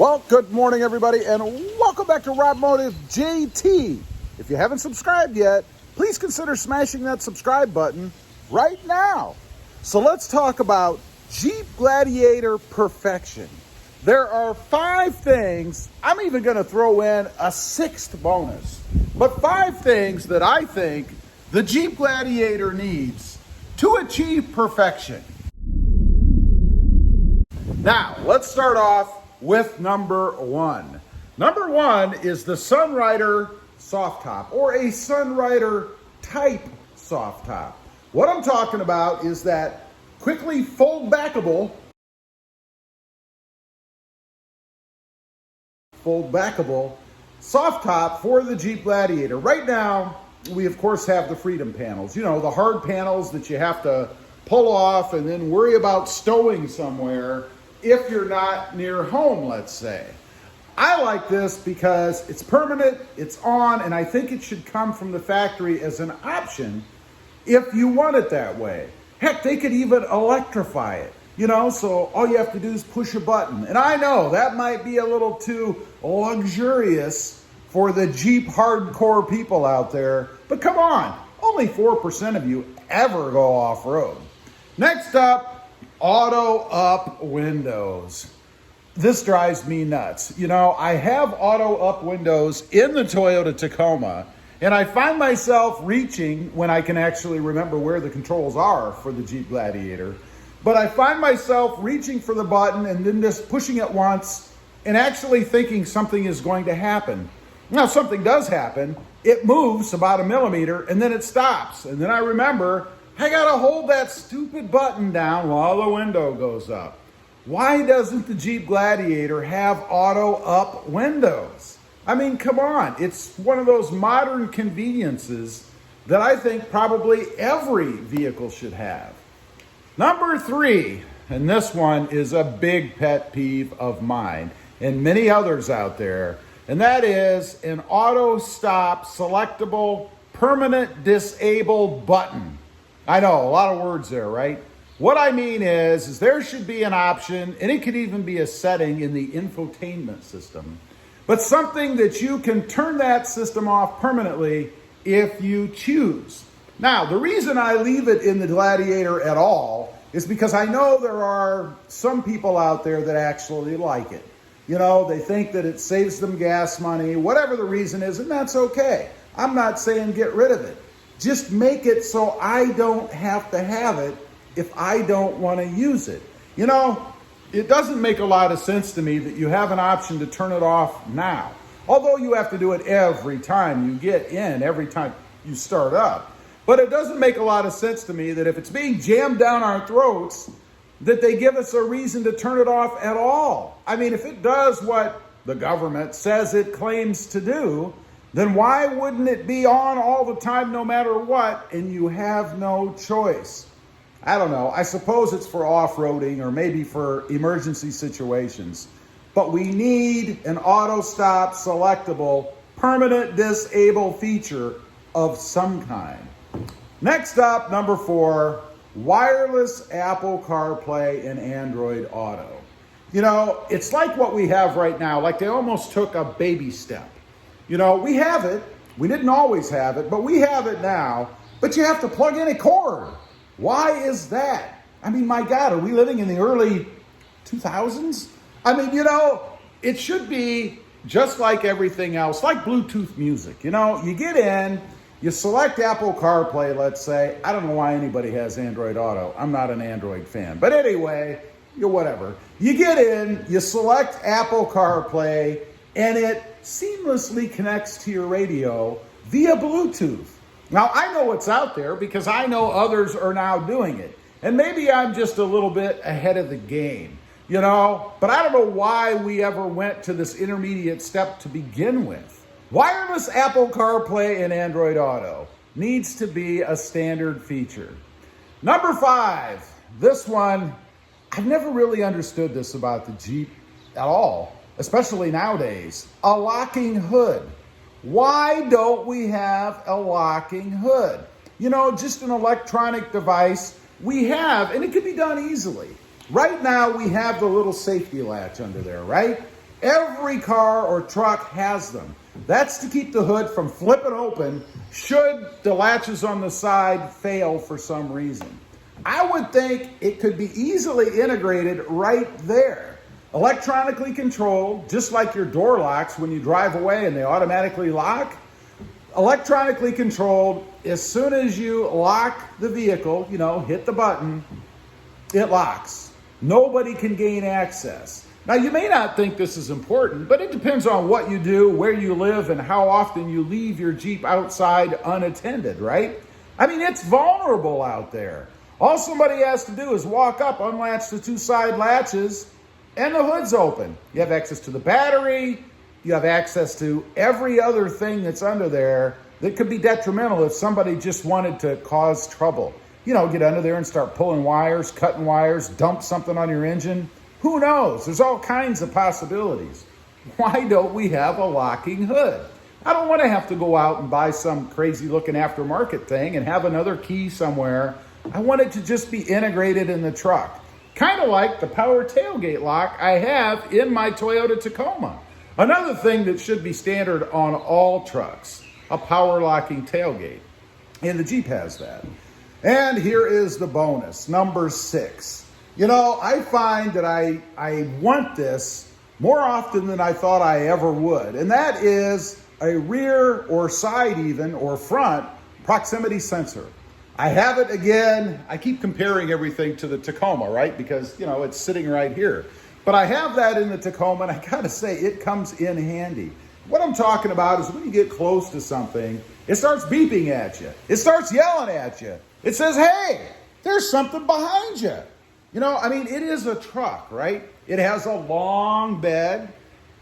Well, good morning, everybody, and welcome back to Rob Motive JT. If you haven't subscribed yet, please consider smashing that subscribe button right now. So let's talk about Jeep Gladiator perfection. There are 5 things, I'm even going to throw in a 6th bonus, but 5 things that I think the Jeep Gladiator needs to achieve perfection. Now, let's start off with number 1. Number 1 is the Sunrider soft top, or a Sunrider type soft top. What I'm talking about is that quickly fold backable soft top for the Jeep Gladiator. Right now, we of course have the Freedom panels, you know, the hard panels that you have to pull off and then worry about stowing somewhere if you're not near home, let's say. I like this because it's permanent, it's on, and I think it should come from the factory as an option if you want it that way. Heck, they could even electrify it, you know, so all you have to do is push a button. And I know that might be a little too luxurious for the Jeep hardcore people out there, but come on, only 4% of you ever go off-road. Next up, auto up windows. This drives me nuts. You know, I have auto up windows in the Toyota Tacoma, and I find myself reaching when I can actually remember where the controls are for the Jeep Gladiator. But I find myself reaching for the button and then just pushing it once and actually thinking something is going to happen. Now, something does happen. It moves about 1 millimeter and then it stops. And then I remember I gotta hold that stupid button down while the window goes up. Why doesn't the Jeep Gladiator have auto up windows? I mean, come on. It's one of those modern conveniences that I think probably every vehicle should have. Number 3, and this one is a big pet peeve of mine and many others out there, and that is an auto stop selectable permanent disable button. I know, a lot of words there, right? What I mean is there should be an option, and it could even be a setting in the infotainment system, but something that you can turn that system off permanently if you choose. Now, the reason I leave it in the Gladiator at all is because I know there are some people out there that actually like it. You know, they think that it saves them gas money, whatever the reason is, and that's okay. I'm not saying get rid of it. Just make it so I don't have to have it if I don't want to use it. You know, it doesn't make a lot of sense to me that you have an option to turn it off now. Although you have to do it every time you get in, every time you start up. But it doesn't make a lot of sense to me that if it's being jammed down our throats, that they give us a reason to turn it off at all. I mean, if it does what the government says it claims to do, then why wouldn't it be on all the time no matter what, and you have no choice? I don't know. I suppose it's for off-roading or maybe for emergency situations. But we need an auto stop selectable permanent disable feature of some kind. Next up, number 4, wireless Apple CarPlay and Android Auto. You know, it's like what we have right now, like they almost took a baby step. You know, we have it. We didn't always have it, but we have it now. But you have to plug in a cord. Why is that? I mean, my God, are we living in the early 2000s? I mean, you know, it should be just like everything else, like Bluetooth music. You know, you get in, you select Apple CarPlay, let's say. I don't know why anybody has Android Auto. I'm not an Android fan. But anyway, whatever. You get in, you select Apple CarPlay, and it seamlessly connects to your radio via Bluetooth. Now, I know what's out there because I know others are now doing it. And maybe I'm just a little bit ahead of the game, you know? But I don't know why we ever went to this intermediate step to begin with. Wireless Apple CarPlay and Android Auto needs to be a standard feature. Number 5, this one, I've never really understood this about the Jeep at all, especially nowadays. A locking hood. Why don't we have a locking hood? You know, just an electronic device we have, and it can be done easily. Right now, we have the little safety latch under there, right? Every car or truck has them. That's to keep the hood from flipping open should the latches on the side fail for some reason. I would think it could be easily integrated right there. Electronically controlled, just like your door locks when you drive away and they automatically lock. Electronically controlled, as soon as you lock the vehicle, hit the button, it locks. Nobody can gain access. Now, you may not think this is important, but it depends on what you do, where you live, and how often you leave your Jeep outside unattended, right? I mean, it's vulnerable out there. All somebody has to do is walk up, unlatch the two side latches, and the hood's open. You have access to the battery. You have access to every other thing that's under there that could be detrimental if somebody just wanted to cause trouble. Get under there and start pulling wires, cutting wires, dump something on your engine. Who knows? There's all kinds of possibilities. Why don't we have a locking hood? I don't want to have to go out and buy some crazy looking aftermarket thing and have another key somewhere. I want it to just be integrated in the truck. Kind of like the power tailgate lock I have in my Toyota Tacoma. Another thing that should be standard on all trucks, a power locking tailgate. And the Jeep has that. And here is the bonus, number 6. I find that I want this more often than I thought I ever would. And that is a rear or side even, or front proximity sensor. I have it again. I keep comparing everything to the Tacoma, right? Because, it's sitting right here. But I have that in the Tacoma, and I gotta say, it comes in handy. What I'm talking about is when you get close to something, it starts beeping at you. It starts yelling at you. It says, hey, there's something behind you. It is a truck, right? It has a long bed,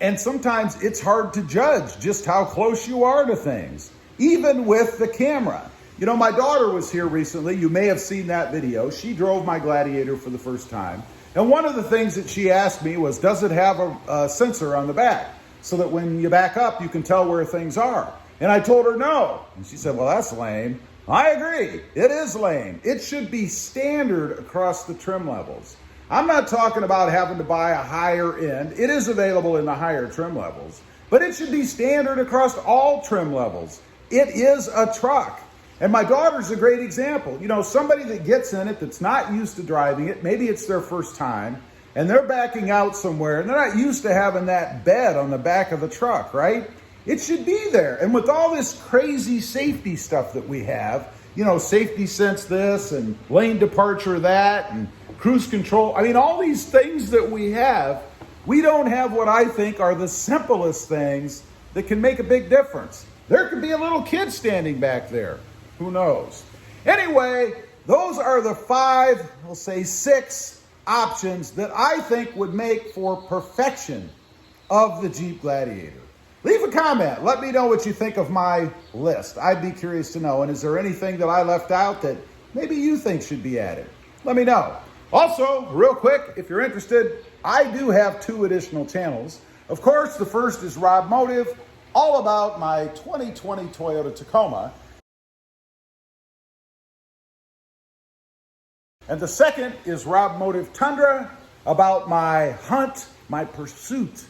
and sometimes it's hard to judge just how close you are to things, even with the camera. My daughter was here recently. You may have seen that video. She drove my Gladiator for the first time. And one of the things that she asked me was, does it have a sensor on the back so that when you back up, you can tell where things are? And I told her no. And she said, well, that's lame. I agree. It is lame. It should be standard across the trim levels. I'm not talking about having to buy a higher end. It is available in the higher trim levels, but it should be standard across all trim levels. It is a truck. And my daughter's a great example. Somebody that gets in it that's not used to driving it, maybe it's their first time, and they're backing out somewhere, and they're not used to having that bed on the back of the truck, right? It should be there. And with all this crazy safety stuff that we have, safety sense this and lane departure that and cruise control. All these things that we have, we don't have what I think are the simplest things that can make a big difference. There could be a little kid standing back there. Who knows? Anyway, those are the 5, we'll say 6 options that I think would make for perfection of the Jeep Gladiator. Leave a comment. Let me know what you think of my list. I'd be curious to know. And is there anything that I left out that maybe you think should be added? Let me know. Also, real quick, if you're interested, I do have 2 additional channels. Of course, the first is Rob Motive, all about my 2020 Toyota Tacoma. And the second is Rob Motive Tundra, about my hunt, my pursuit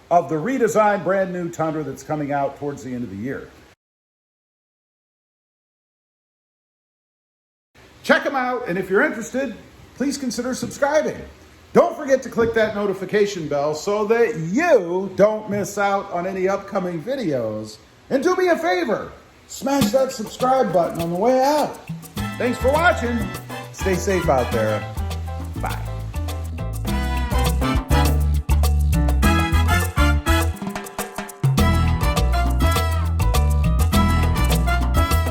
of the redesigned brand new Tundra that's coming out towards the end of the year. Check them out, and if you're interested, please consider subscribing. Don't forget to click that notification bell so that you don't miss out on any upcoming videos. And do me a favor, smash that subscribe button on the way out. Thanks for watching. Stay safe out there. Bye.